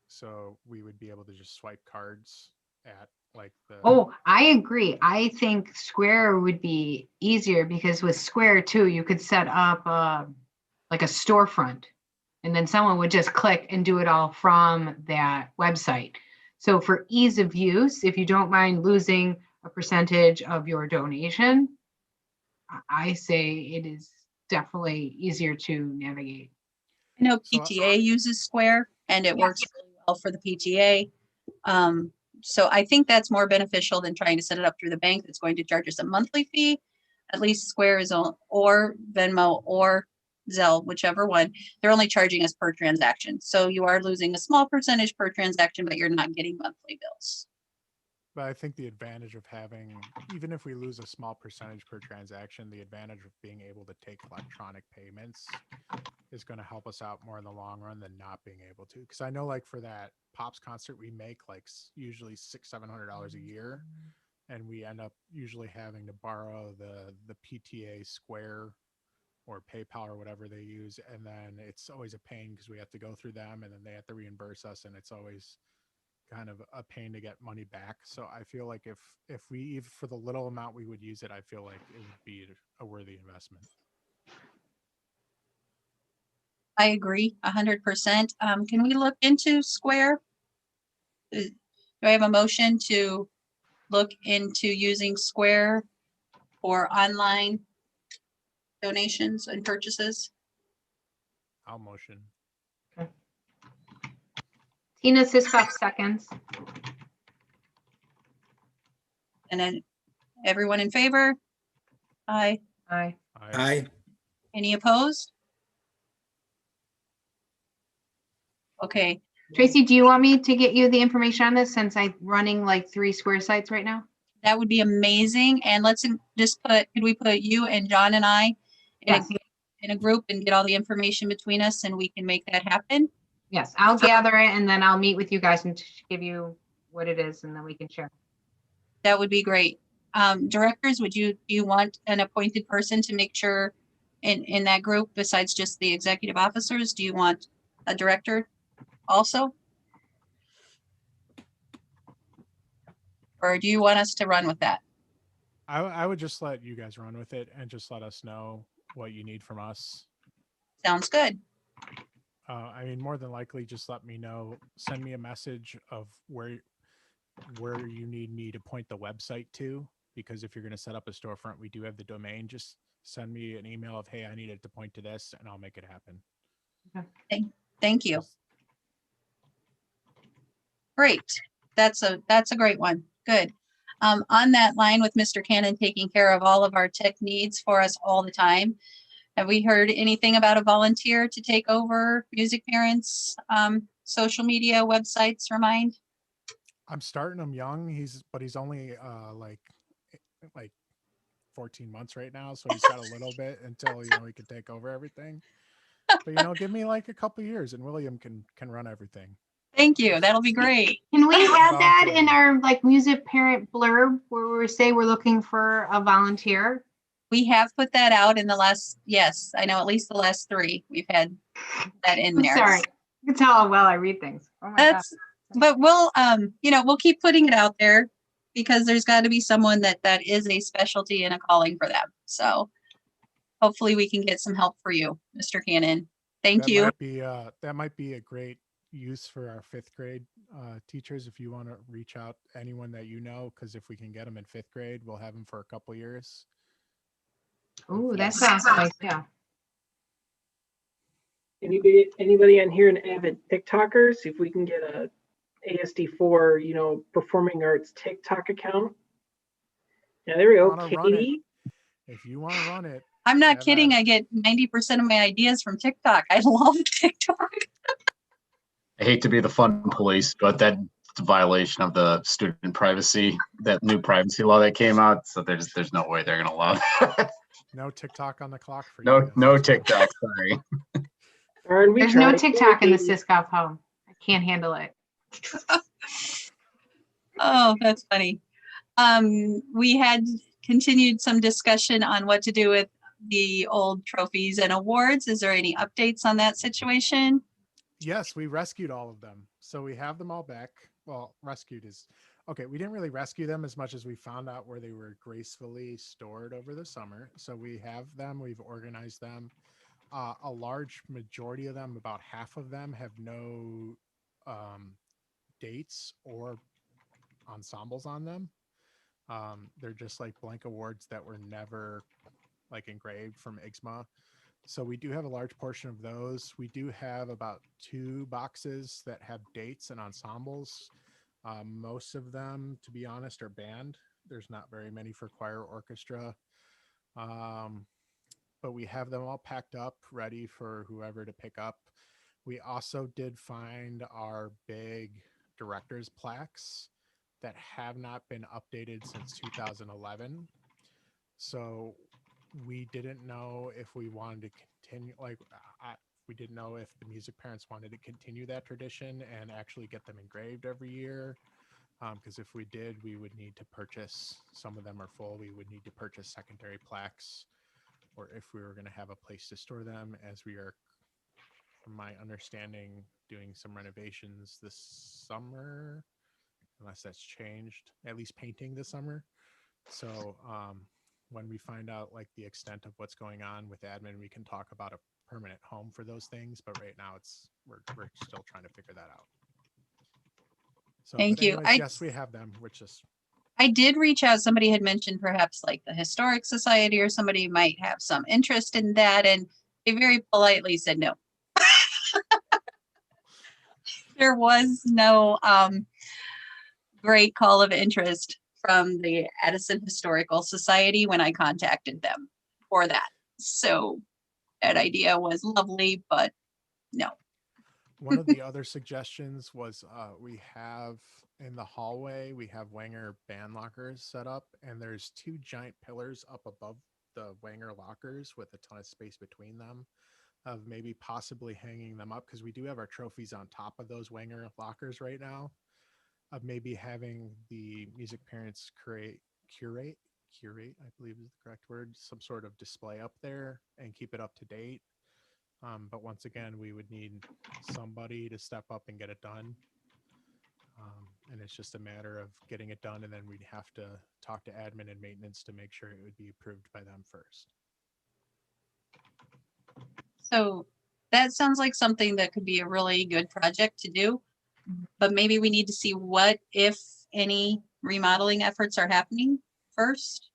so we would be able to just swipe cards at like the. Oh, I agree. I think Square would be easier because with Square too, you could set up like a storefront, and then someone would just click and do it all from that website. So for ease of use, if you don't mind losing a percentage of your donation, I say it is definitely easier to navigate. I know PTA uses Square and it works really well for the PTA. So I think that's more beneficial than trying to set it up through the bank that's going to charge us a monthly fee. At least Square is on, or Venmo or Zelle, whichever one, they're only charging us per transaction. So you are losing a small percentage per transaction, but you're not getting monthly bills. But I think the advantage of having, even if we lose a small percentage per transaction, the advantage of being able to take electronic payments is going to help us out more in the long run than not being able to. Because I know, like for that Pops concert, we make like usually $600-700 a year, and we end up usually having to borrow the PTA Square or PayPal or whatever they use, and then it's always a pain because we have to go through them, and then they have to reimburse us, and it's always kind of a pain to get money back. So I feel like if we, for the little amount we would use it, I feel like it would be a worthy investment. I agree 100%. Can we look into Square? Do I have a motion to look into using Square for online donations and purchases? I'll motion. Tina Siscoff seconds. And then everyone in favor? Aye. Aye. Aye. Any opposed? Okay, Tracy, do you want me to get you the information on this since I'm running like 3 Square sites right now? that would be amazing. And let's just could we put you and John and I Yes. in a group and get all the information between us and we can make that happen? Yes, I'll gather it and then I'll meet with you guys and give you what it is and then we can share. That would be great. Directors, do you want an appointed person to make sure in that group besides just the executive officers? Do you want a director also? Or do you want us to run with that? I would just let you guys run with it and just let us know what you need from us. Sounds good. I mean, more than likely, just let me know. Send me a message of where you need me to point the website to, because if you're going to set up a storefront, we do have the domain. Just send me an email of, hey, I need it to point to this, and I'll make it happen. Thank you. Great. That's a great one. Good. On that line with Mr. Cannon taking care of all of our tech needs for us all the time, have we heard anything about a volunteer to take over Music Parents, social media, websites, Remind? I'm starting him young. But he's only like 14 months right now, so he's got a little bit until he can take over everything. But give me like a couple years, and William can run everything. Thank you. That'll be great. Can we add that in our like music parent blurb where we say we're looking for a volunteer? We have put that out in the last, yes, I know at least the last 3. We've had that in there. Sorry, you can tell how well I read things. Oh my That's but we'll, we'll keep putting it out there because there's got to be someone that is a specialty and a calling for them. So hopefully we can get some help for you, Mr. Cannon. Thank you. That might be a great use for our 5th grade teachers. If you want to reach out anyone that you know, because if we can get them in 5th grade, we'll have them for a couple years. Ooh, that sounds nice. Yeah. Anybody on here an avid TikToker? See if we can get a ASD4, performing arts TikTok account. Yeah, there we go. Katie. If you want to run it. I'm not kidding. I get 90% of my ideas from TikTok. I love TikTok. I hate to be the fun police, but that's a violation of the student privacy, that new privacy law that came out. So there's no way they're going to allow that. No TikTok on the clock for you. No TikTok. Sorry. There's no TikTok in the Syscalf home. I can't handle it. Oh, that's funny. We had continued some discussion on what to do with the old trophies and awards. Is there any updates on that situation? Yes, we rescued all of them. So we have them all back. Well, rescued is okay. We didn't really rescue them as much as we found out where they were gracefully stored over the summer. So we have them, we've organized them. A large majority of them, about half of them, have no dates or ensembles on them. They're just like blank awards that were never like engraved from IGSMA. So we do have a large portion of those. We do have about 2 boxes that have dates and ensembles. Most of them, to be honest, are band. There's not very many for choir, orchestra. But we have them all packed up, ready for whoever to pick up. We also did find our big director's plaques that have not been updated since 2011. So we didn't know if we wanted to continue, we didn't know if the music parents wanted to continue that tradition and actually get them engraved every year. Because if we did, we would need to purchase, some of them are full, we would need to purchase secondary plaques, or if we were going to have a place to store them, as we are, from my understanding, doing some renovations this summer, unless that's changed, at least painting this summer. So when we find out like the extent of what's going on with admin, we can talk about a permanent home for those things. But right now we're still trying to figure that out. So, thank you. Anyways, yes, we have them. I did reach out. Somebody had mentioned perhaps like the Historic Society or somebody might have some interest in that. And they very politely said no. There was no great call of interest from the Addison Historical Society when I contacted them for that. So that idea was lovely, but no. One of the other suggestions was we have in the hallway, we have Wenger band lockers set up, and there's 2 giant pillars up above the Wenger lockers with a ton of space between them, of maybe possibly hanging them up, because we do have our trophies on top of those Wenger lockers right now, of maybe having the music parents curate, I believe is the correct word, some sort of display up there and keep it up to date. But once again, we would need somebody to step up and get it done. And it's just a matter of getting it done, and then we'd have to talk to admin and maintenance to make sure it would be approved by them first. So that sounds like something that could be a really good project to do, but maybe we need to see what, if any, remodeling efforts are happening first.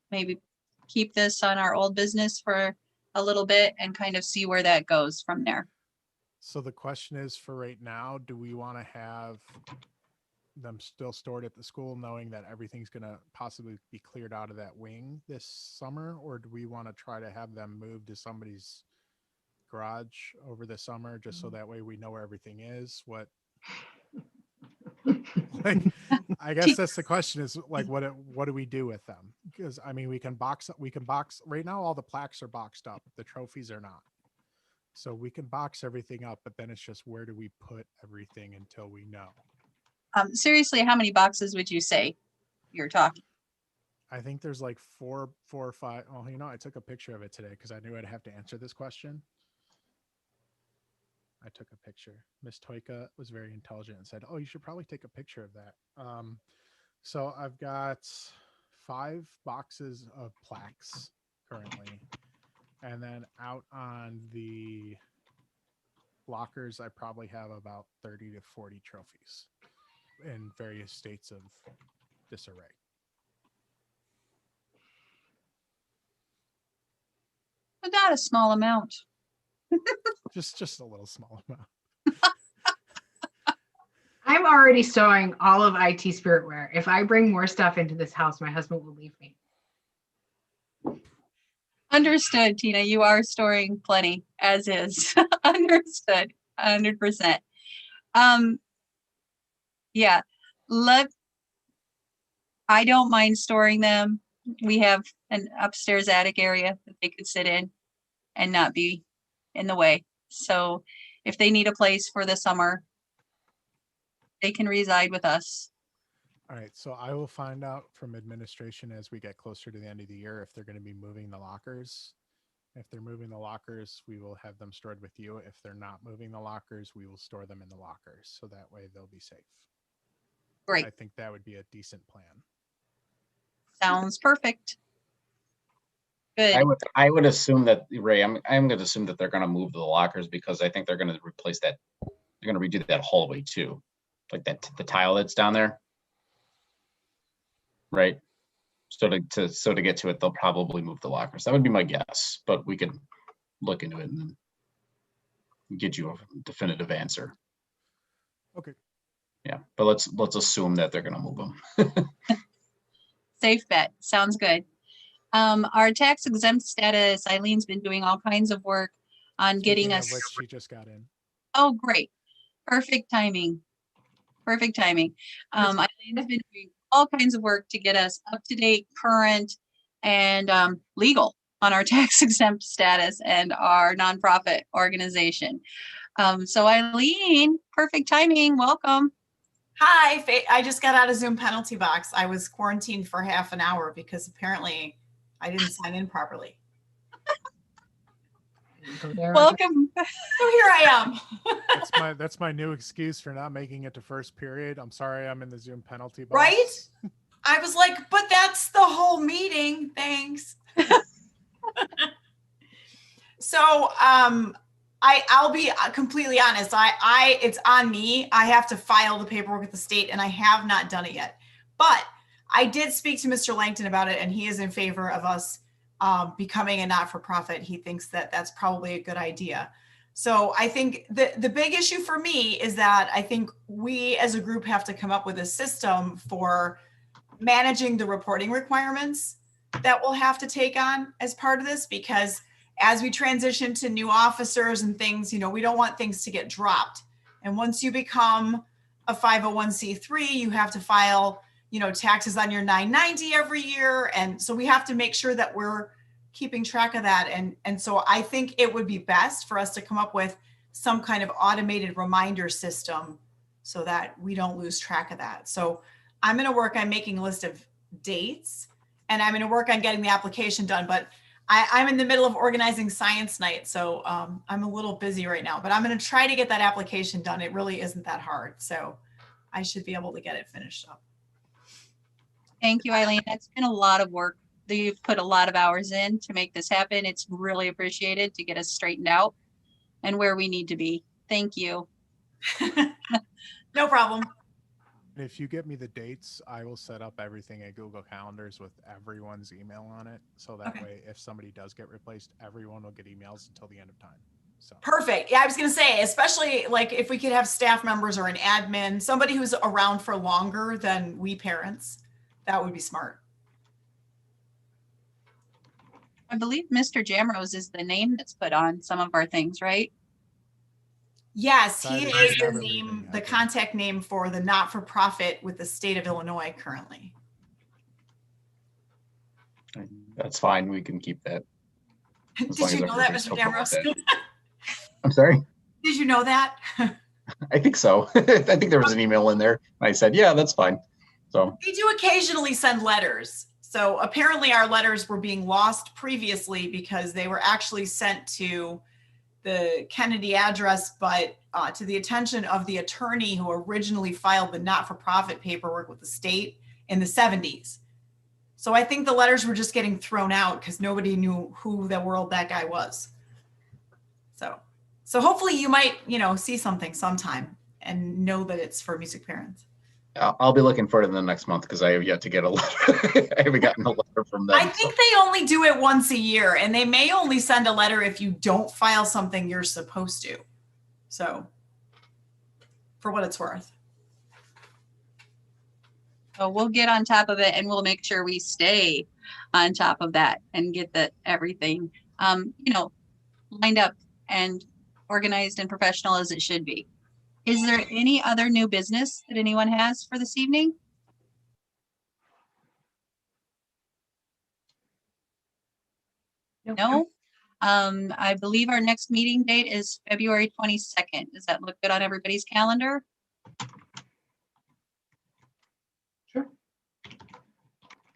Maybe keep this on our old business for a little bit and kind of see where that goes from there. So the question is, for right now, do we want to have them still stored at the school, knowing that everything's going to possibly be cleared out of that wing this summer? Or do we want to try to have them moved to somebody's garage over the summer, just so that way we know where everything is? What like, I guess that's the question, is like, what do we do with them? Because I mean, we can box right now, all the plaques are boxed up, the trophies are not. So we can box everything up, but then it's just, where do we put everything until we know? Seriously, how many boxes would you say you're talking? I think there's like four or five. Oh, I took a picture of it today because I knew I'd have to answer this question. I took a picture. Miss Toika was very intelligent and said, "Oh, you should probably take a picture of that." So I've got 5 boxes of plaques currently, and then out on the lockers, I probably have about 30 to 40 trophies in various states of disarray. But not a small amount. Just a little small amount. I'm already storing all of IT Spiritware. If I bring more stuff into this house, my husband will leave me. Understood, Tina. You are storing plenty as is. Understood. 100%. Yeah. I don't mind storing them. We have an upstairs attic area that they could sit in and not be in the way. So if they need a place for the summer, they can reside with us. All right, so I will find out from administration as we get closer to the end of the year if they're going to be moving the lockers. If they're moving the lockers, we will have them stored with you. If they're not moving the lockers, we will store them in the lockers. So that way they'll be safe. Great. I think that would be a decent plan. Sounds perfect. Good. I would assume that, Ray, I'm going to assume that they're going to move the lockers because I think they're going to replace that. They're going to redo that hallway too, like the tile that's down there. Right. So to get to it, they'll probably move the lockers. That would be my guess, but we can look into it and then get you a definitive answer. Okay. Yeah, but let's assume that they're going to move them. Safe bet. Sounds good. Our tax exempt status, Eileen's been doing all kinds of work on getting Speaking of us. which, she just got in. Oh, great. Perfect timing. Perfect timing. Eileen has been doing all kinds of work to get us up to date, current, and legal on our tax exempt status and our nonprofit organization. So Eileen, perfect timing. Welcome. Hi, I just got out of Zoom penalty box. I was quarantined for half an hour because apparently I didn't sign in properly. Welcome. So here I am. That's my new excuse for not making it to first period. I'm sorry, I'm in the Zoom penalty box. Right? I was like, but that's the whole meeting. Thanks. So I'll be completely honest. It's on me. I have to file the paperwork with the state and I have not done it yet. But I did speak to Mr. Langton about it and he is in favor of us becoming a not-for-profit. He thinks that that's probably a good idea. So I think the big issue for me is that I think we as a group have to come up with a system for managing the reporting requirements that we'll have to take on as part of this, because as we transition to new officers and things, we don't want things to get dropped. And once you become a 501c3, you have to file, taxes on your 990 every year. And so we have to make sure that we're keeping track of that. And so I think it would be best for us to come up with some kind of automated reminder system so that we don't lose track of that. So I'm going to work on making a list of dates and I'm going to work on getting the application done, but I'm in the middle of organizing science night. So I'm a little busy right now, but I'm going to try to get that application done. It really isn't that hard. So I should be able to get it finished up. Thank you, Eileen. That's been a lot of work. You've put a lot of hours in to make this happen. It's really appreciated to get us straightened out and where we need to be. Thank you. No problem. If you get me the dates, I will set up everything at Google Calendars with everyone's email on it. So that way, if somebody does get replaced, everyone will get emails until the end of time. So perfect. Yeah, I was going to say, especially like if we could have staff members or an admin, somebody who's around for longer than we parents, that would be smart. I believe Mr. Jamrose is the name that's put on some of our things, right? Yes, he is the name, the contact name for the not-for-profit with the state of Illinois currently. That's fine. We can keep that. Did you know that, Mr. Jamrose? I'm sorry? Did you know that? I think so. I think there was an email in there. I said, yeah, that's fine. So we do occasionally send letters. So apparently our letters were being lost previously because they were actually sent to the Kennedy address, but to the attention of the attorney who originally filed the not-for-profit paperwork with the state in the 70s. So I think the letters were just getting thrown out because nobody knew who the world that guy was. So hopefully you might, see something sometime and know that it's for music parents. I'll be looking for it in the next month because I have yet to get a letter. I haven't gotten a letter from them. I think they only do it once a year, and they may only send a letter if you don't file something you're supposed to. So, for what it's worth. So we'll get on top of it and we'll make sure we stay on top of that and get everything, lined up and organized and professional as it should be. Is there any other new business that anyone has for this evening? No? I believe our next meeting date is February 22nd. Does that look good on everybody's calendar? Sure.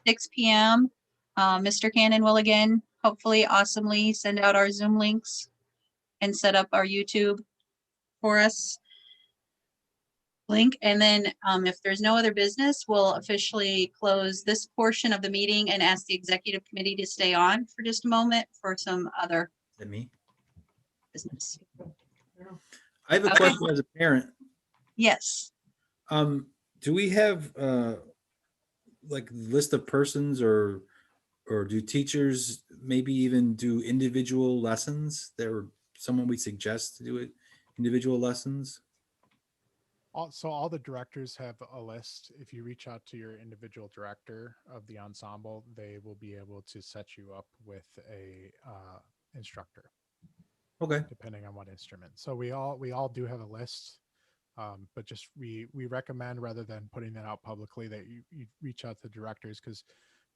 6 p.m. Mr. Cannon will again, hopefully awesomely send out our Zoom links and set up our YouTube for us link. And then if there's no other business, we'll officially close this portion of the meeting and ask the executive committee to stay on for just a moment for some other Is that me? business. I have a Okay. question as a parent. Yes. Do we have like list of persons or do teachers maybe even do individual lessons? There someone we suggest to do it individual lessons? So all the directors have a list. If you reach out to your individual director of the ensemble, they will be able to set you up with a instructor, Okay. depending on what instrument. So we all do have a list, but just we recommend, rather than putting that out publicly, that you reach out to directors, because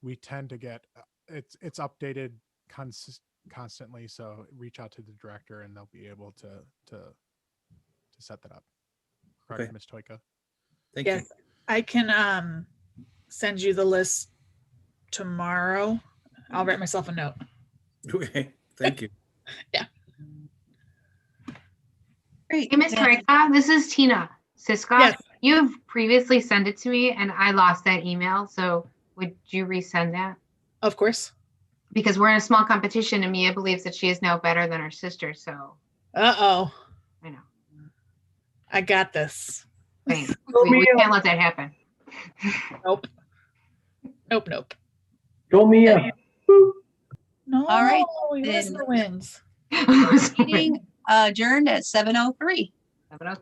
we tend to get it's updated constantly. So reach out to the director and they'll be able to set that up. Correct, Okay. Ms. Toika? Thank you. Yes, I can send you the list tomorrow. I'll write myself a note. Okay. Thank you. Great. Hey, Ms. Then- Toika, this is Tina Siska. Yes. You've previously sent it to me and I lost that email. So would you resend that? Of course. Because we're in a small competition and Mia believes that she is now better than her sister. So Uh-oh. I know. I got this. Thanks. Go We Mia. can't let that happen. Nope. Nope. Go Mia. No. All right, You missed then. the wins. Meeting adjourned at 7:03.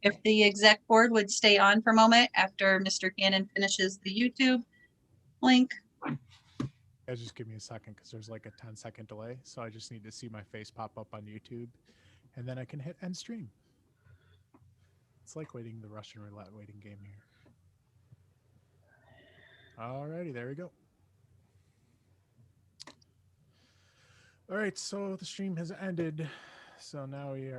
If the exec board would stay on for a moment after Mr. Cannon finishes the YouTube link. Guys, just give me a second because there's like a 10-second delay. So I just need to see my face pop up on YouTube and then I can hit end stream. It's like waiting the Russian roulette waiting game here. Alrighty, there we go. All right, so the stream has ended. So now we are